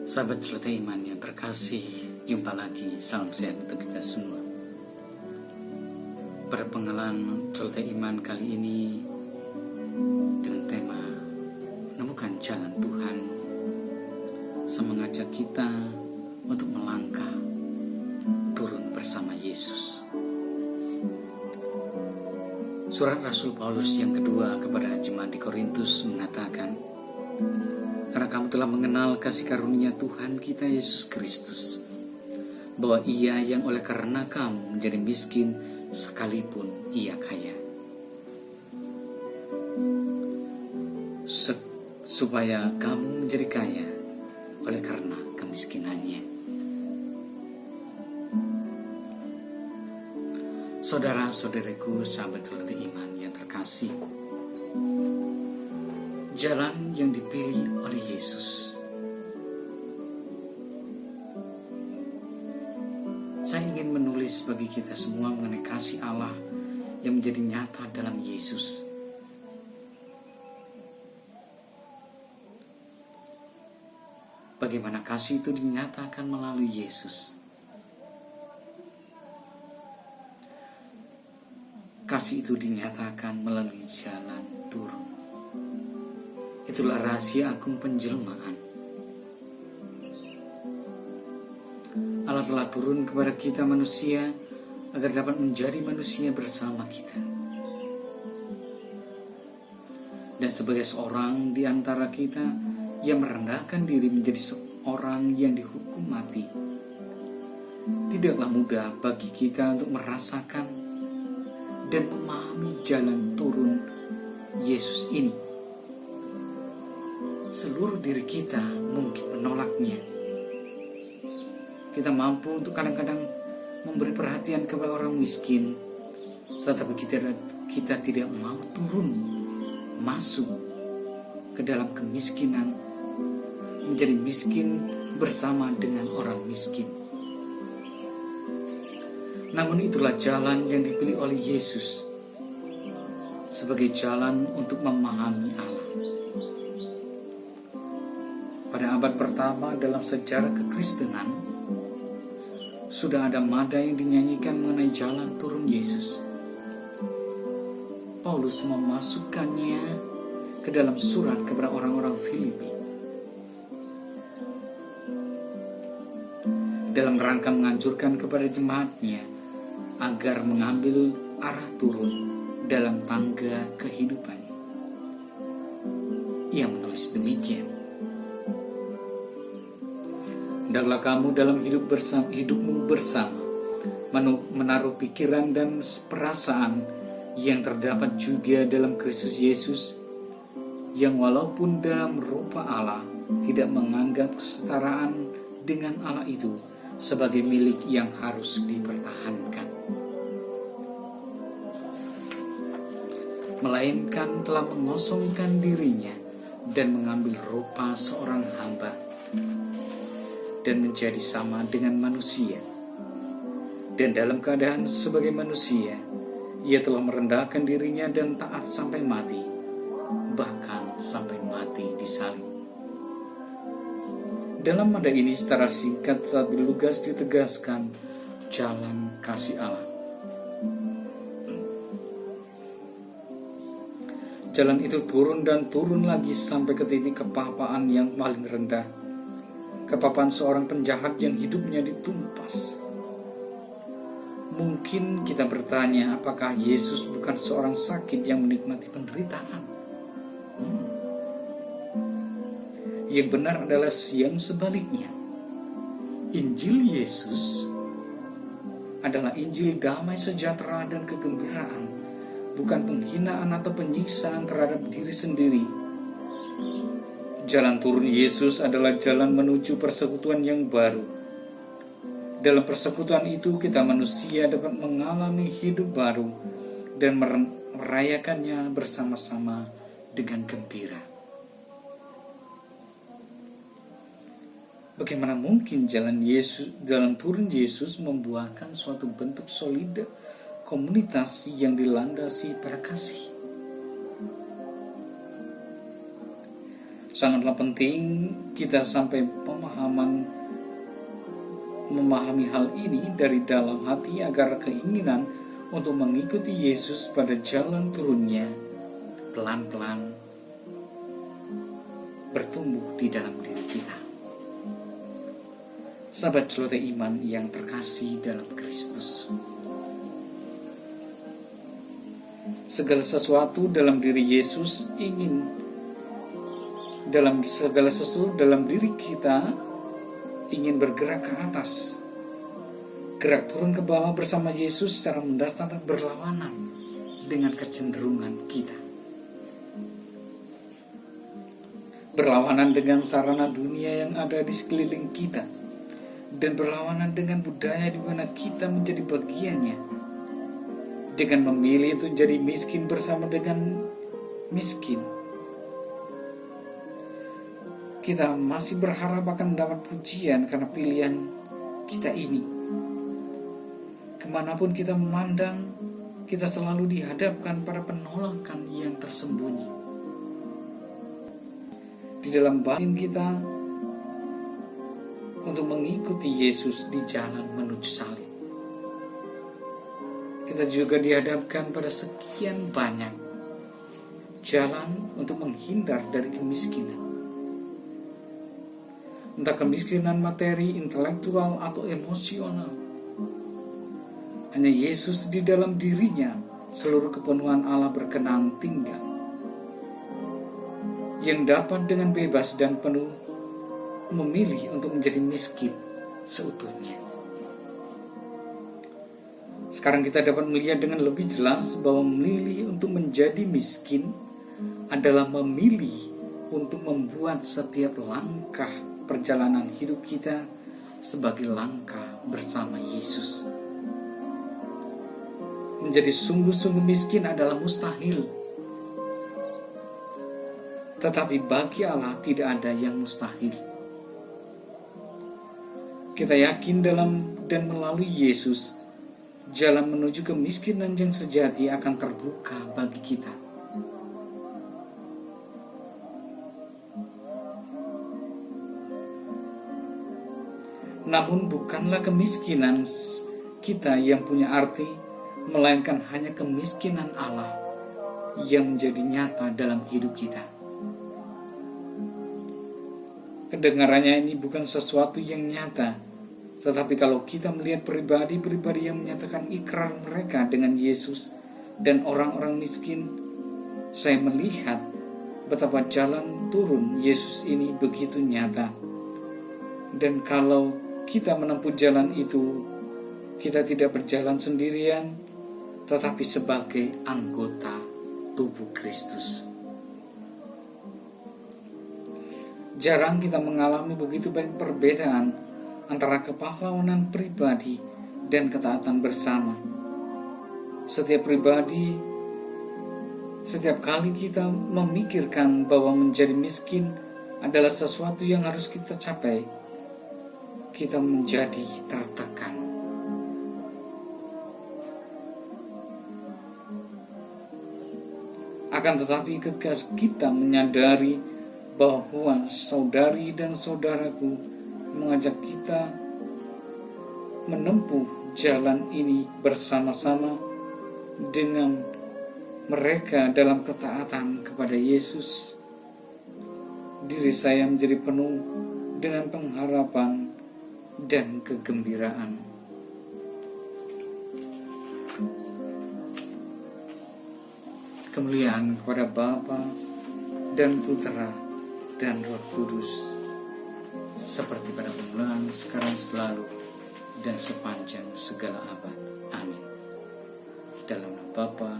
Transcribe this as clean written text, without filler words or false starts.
Sahabat cerita iman yang terkasih, jumpa lagi, salam sehat untuk kita semua. Pada penggalan cerita iman kali ini dengan tema menemukan jalan Tuhan, saya mengajak kita untuk melangkah turun bersama Yesus. Surat Rasul Paulus yang kedua kepada jemaat di Korintus mengatakan, karena kamu telah mengenal kasih karunia Tuhan kita Yesus Kristus, bahwa Ia yang oleh karena kamu menjadi miskin sekalipun Ia kaya, supaya kamu menjadi kaya oleh karena kemiskinannya. Saudara-saudariku, sahabat cerita iman yang terkasih, jalan yang dipilih oleh Yesus. Saya ingin menulis bagi kita semua mengenai kasih Allah yang menjadi nyata dalam Yesus. Bagaimana kasih itu dinyatakan melalui Yesus. Kasih itu dinyatakan melalui jalan turun. Itulah rahasia agung penjelmaan. Allah telah turun kepada kita manusia agar dapat menjadi manusia bersama kita. Dan sebagai seorang di antara kita yang merendahkan diri menjadi seorang yang dihukum mati, tidaklah mudah bagi kita untuk merasakan dan memahami jalan turun Yesus ini. Seluruh diri kita mungkin menolaknya. Kita mampu untuk kadang-kadang memberi perhatian kepada orang miskin, tetapi kita tidak mau turun masuk ke dalam kemiskinan, menjadi miskin bersama dengan orang miskin. Namun itulah jalan yang dipilih oleh Yesus sebagai jalan untuk memahami Allah. Pada abad pertama dalam sejarah kekristenan, sudah ada nada yang dinyanyikan mengenai jalan turun Yesus. Paulus memasukkannya ke dalam surat kepada orang-orang Filipi dalam rangka menganjurkan kepada jemaatnya agar mengambil arah turun dalam tangga kehidupannya. Ia menulis demikian, hendaklah kamu dalam hidupmu bersama menaruh pikiran dan perasaan yang terdapat juga dalam Kristus Yesus, yang walaupun dalam rupa Allah tidak menganggap kesetaraan dengan Allah itu sebagai milik yang harus dipertahankan, melainkan telah mengosongkan dirinya dan mengambil rupa seorang hamba dan menjadi sama dengan manusia. Dan dalam keadaan sebagai manusia, ia telah merendahkan dirinya dan taat sampai mati, bahkan sampai mati di salib. Dalam nada ini secara singkat tetapi lugas ditegaskan jalan kasih Allah. Jalan itu turun dan turun lagi sampai ke titik kepapaan yang paling rendah, kepapaan seorang penjahat yang hidupnya ditumpas. Mungkin kita bertanya, apakah Yesus bukan seorang sakit yang menikmati penderitaan? Yang benar adalah yang sebaliknya. Injil Yesus adalah Injil damai sejahtera dan kegembiraan, bukan penghinaan atau penyiksaan terhadap diri sendiri. Jalan turun Yesus adalah jalan menuju persekutuan yang baru. Dalam persekutuan itu kita manusia dapat mengalami hidup baru dan merayakannya bersama-sama dengan gembira. Bagaimana mungkin jalan turun Yesus membuahkan suatu bentuk solid komunitas yang dilandasi pada kasih? Sangatlah penting kita sampai memahami hal ini dari dalam hati agar keinginan untuk mengikuti Yesus pada jalan turunnya pelan-pelan bertumbuh di dalam diri kita. Sahabat celoteh iman yang terkasih dalam Kristus, segala sesuatu dalam diri Yesus dalam diri kita ingin bergerak ke atas. Gerak turun ke bawah bersama Yesus secara mendasar berlawanan dengan kecenderungan kita. Berlawanan dengan sarana dunia yang ada di sekeliling kita, dan berlawanan dengan budaya di mana kita menjadi bagiannya, dengan memilih untuk jadi miskin bersama dengan miskin. Kita masih berharap akan mendapat pujian karena pilihan kita ini. Kemanapun kita memandang, kita selalu dihadapkan pada penolakan yang tersembunyi. Di dalam batin kita untuk mengikuti Yesus di jalan menuju salib, kita juga dihadapkan pada sekian banyak jalan untuk menghindar dari kemiskinan. Entah kemiskinan materi, intelektual, atau emosional. Hanya Yesus di dalam dirinya seluruh kepenuhan Allah berkenan tinggal, yang dapat dengan bebas dan penuh memilih untuk menjadi miskin seutuhnya. Sekarang kita dapat melihat dengan lebih jelas bahwa memilih untuk menjadi miskin adalah memilih untuk membuat setiap langkah perjalanan hidup kita sebagai langkah bersama Yesus. Menjadi sungguh-sungguh miskin adalah mustahil. Tetapi bagi Allah tidak ada yang mustahil. Kita yakin dalam dan melalui Yesus, jalan menuju kemiskinan yang sejati akan terbuka bagi kita. Namun bukanlah kemiskinan kita yang punya arti, melainkan hanya kemiskinan Allah yang menjadi nyata dalam hidup kita. Kedengarannya ini bukan sesuatu yang nyata, tetapi kalau kita melihat pribadi-pribadi yang menyatakan ikrar mereka dengan Yesus dan orang-orang miskin, saya melihat betapa jalan turun Yesus ini begitu nyata. Dan kalau kita menempuh jalan itu, kita tidak berjalan sendirian, tetapi sebagai anggota tubuh Kristus. Jarang kita mengalami begitu banyak perbedaan antara kepahlawanan pribadi dan ketaatan bersama. Setiap kali kita memikirkan bahwa menjadi miskin adalah sesuatu yang harus kita capai, kita menjadi tertekan. Akan tetapi ketika kita menyadari bahwa saudari dan saudaraku mengajak kita menempuh jalan ini bersama-sama dengan mereka dalam ketaatan kepada Yesus, diri saya menjadi penuh dengan pengharapan dan kegembiraan. Kemuliaan kepada Bapa dan Putra dan Roh Kudus, seperti pada permulaan, sekarang, selalu, dan sepanjang segala abad. Amin. Dalam nama Bapa